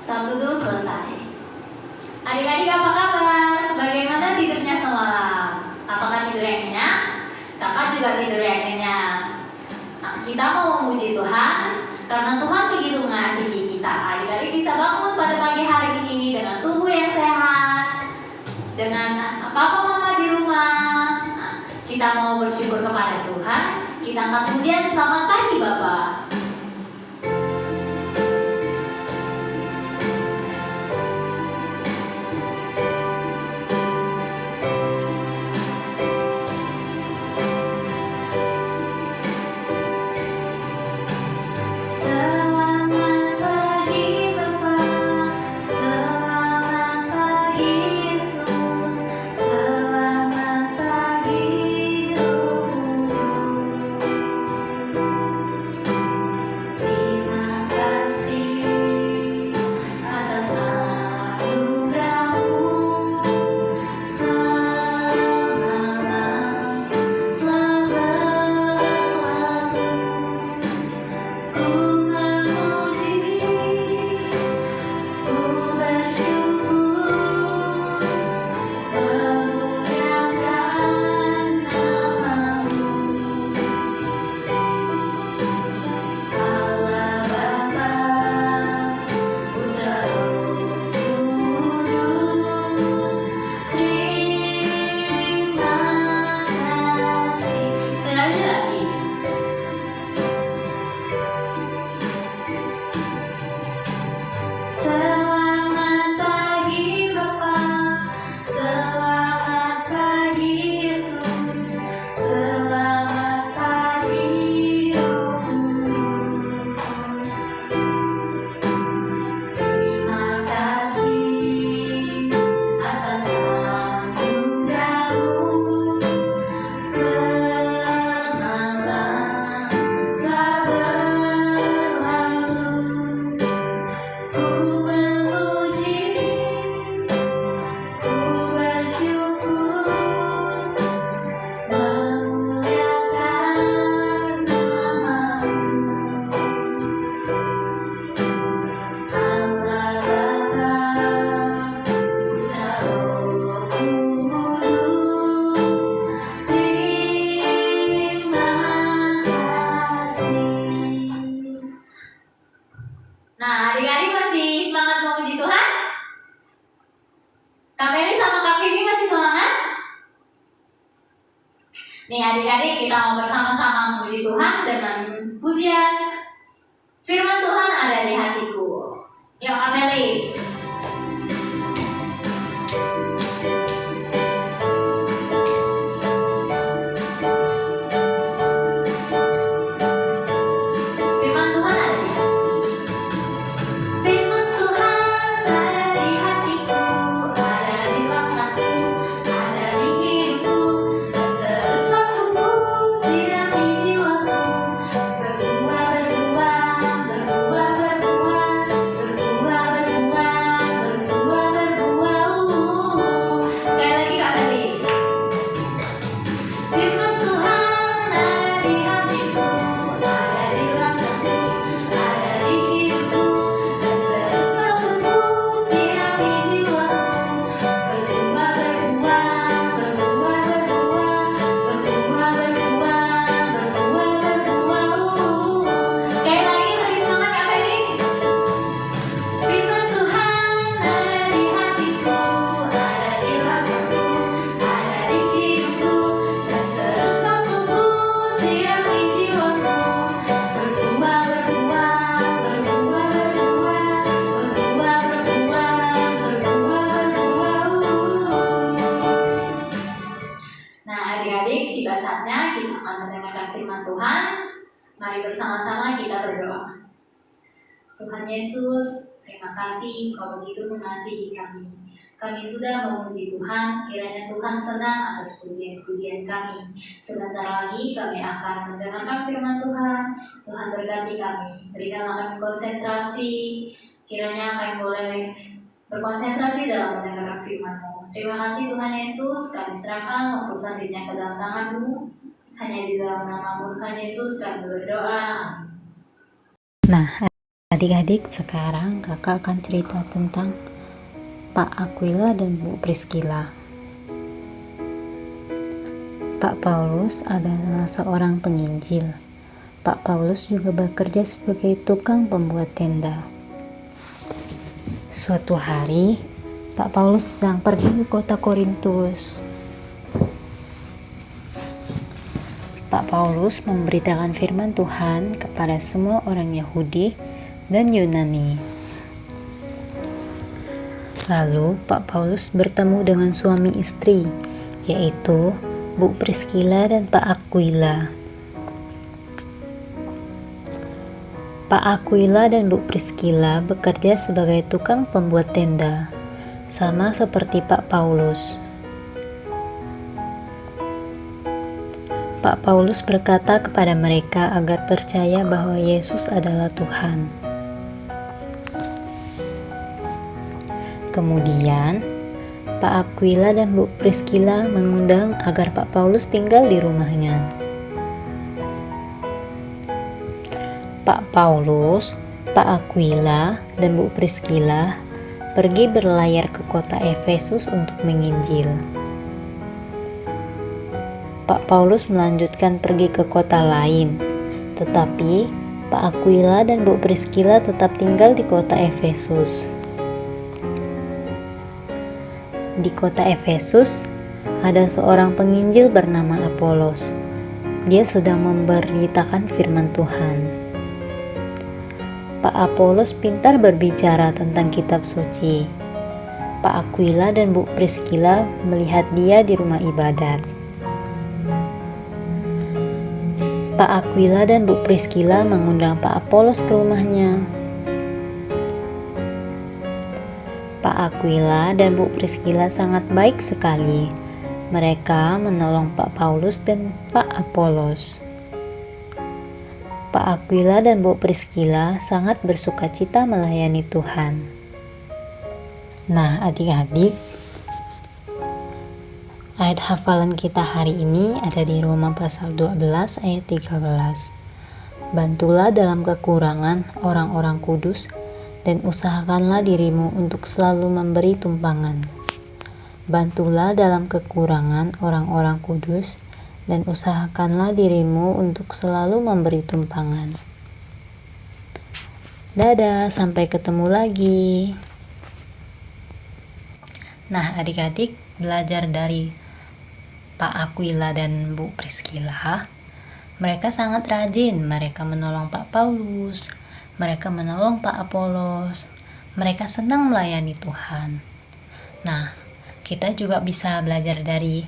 Sabtu selesai. Adik-adik apa kabar? Bagaimana tidurnya semalam? Apakah tidur yang nyenyak? Kakak juga tidur yang nyenyak. Nah, kita mau memuji Tuhan karena Tuhan begitu mengasihi kita. Adik-adik bisa bangun pada pagi hari ini dengan tubuh yang sehat, dengan papa mama di rumah. Nah, kita mau bersyukur kepada Tuhan. Kita angkat pujian. Selamat pagi Bapak. Nah, adik-adik masih semangat memuji Tuhan? Kak Meli sama Kak Vivi masih semangat? Nih adik-adik, kita mau bersama-sama memuji Tuhan dengan pujian firman Tuhan ada di hatiku. Yuk Kak Meli. Mari bersama-sama kita berdoa. Tuhan Yesus, terima kasih Kau begitu mengasihi kami. Kami sudah memuji Tuhan, kiranya Tuhan senang atas pujian-pujian kami. Sebentar lagi kami akan mendengarkan firman Tuhan. Tuhan berkati kami, berikanlah kami konsentrasi. Kiranya kami boleh berkonsentrasi dalam mendengarkan firman-Mu. Terima kasih Tuhan Yesus, kami serahkan waktu selanjutnya ke dalam tangan-Mu. Hanya di dalam nama-Mu Tuhan Yesus kami berdoa. Nah, Adik-adik, sekarang kakak akan cerita tentang Pak Aquila dan Bu Priscilla. Pak Paulus adalah seorang penginjil. Pak Paulus juga bekerja sebagai tukang pembuat tenda. Suatu hari, Pak Paulus sedang pergi ke kota Korintus. Pak Paulus memberitakan firman Tuhan kepada semua orang Yahudi dan Yunani. Lalu Pak Paulus bertemu dengan suami istri, yaitu Bu Priscilla dan Pak Aquila. Pak Aquila dan Bu Priscilla bekerja sebagai tukang pembuat tenda, sama seperti Pak Paulus. Pak Paulus berkata kepada mereka agar percaya bahwa Yesus adalah Tuhan. Kemudian, Pak Aquila dan Bu Priscilla mengundang agar Pak Paulus tinggal di rumahnya. Pak Paulus, Pak Aquila, dan Bu Priscilla pergi berlayar ke kota Efesus untuk menginjil. Pak Paulus melanjutkan pergi ke kota lain, tetapi Pak Aquila dan Bu Priscilla tetap tinggal di kota Efesus. Di kota Efesus, ada seorang penginjil bernama Apolos. Dia sedang memberitakan firman Tuhan. Pak Apolos pintar berbicara tentang kitab suci. Pak Aquila dan Bu Priscilla melihat dia di rumah ibadat. Pak Aquila dan Bu Priscilla mengundang Pak Apolos ke rumahnya. Pak Aquila dan Bu Priscilla sangat baik sekali. Mereka menolong Pak Paulus dan Pak Apolos. Pak Aquila dan Bu Priscilla sangat bersukacita melayani Tuhan. Nah, adik-adik, ayat hafalan kita hari ini ada di Roma pasal 12 ayat 13. Bantulah dalam kekurangan orang-orang kudus dan usahakanlah dirimu untuk selalu memberi tumpangan. Bantulah dalam kekurangan orang-orang kudus dan usahakanlah dirimu untuk selalu memberi tumpangan. Dadah, sampai ketemu lagi. Nah, adik-adik belajar dari Pak Aquila dan Bu Priscilla. Mereka sangat rajin, mereka menolong Pak Paulus, mereka menolong Pak Apolos, mereka senang melayani Tuhan. Nah, kita juga bisa belajar dari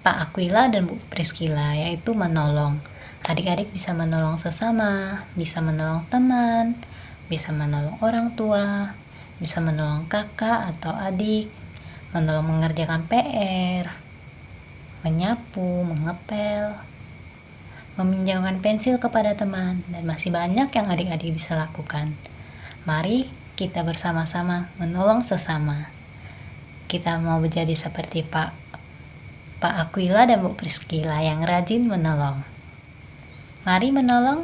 Pak Aquila dan Bu Priscilla, yaitu menolong. Adik-adik bisa menolong sesama, bisa menolong teman, bisa menolong orang tua, bisa menolong kakak atau adik, menolong mengerjakan PR, menyapu, mengepel, meminjamkan pensil kepada teman, dan masih banyak yang adik-adik bisa lakukan. Mari kita bersama-sama menolong sesama. Kita mau menjadi seperti Pak Aquila dan Bu Priscilla yang rajin menolong. Mari menolong,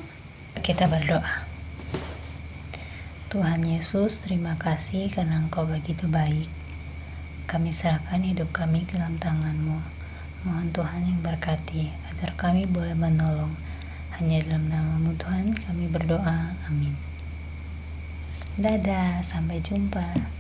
kita berdoa. Tuhan Yesus, terima kasih karena Engkau begitu baik. Kami serahkan hidup kami ke dalam tangan-Mu. Mohon Tuhan yang berkati, agar kami boleh menolong. Hanya dalam nama-Mu Tuhan kami berdoa, amin. Dadah, sampai jumpa.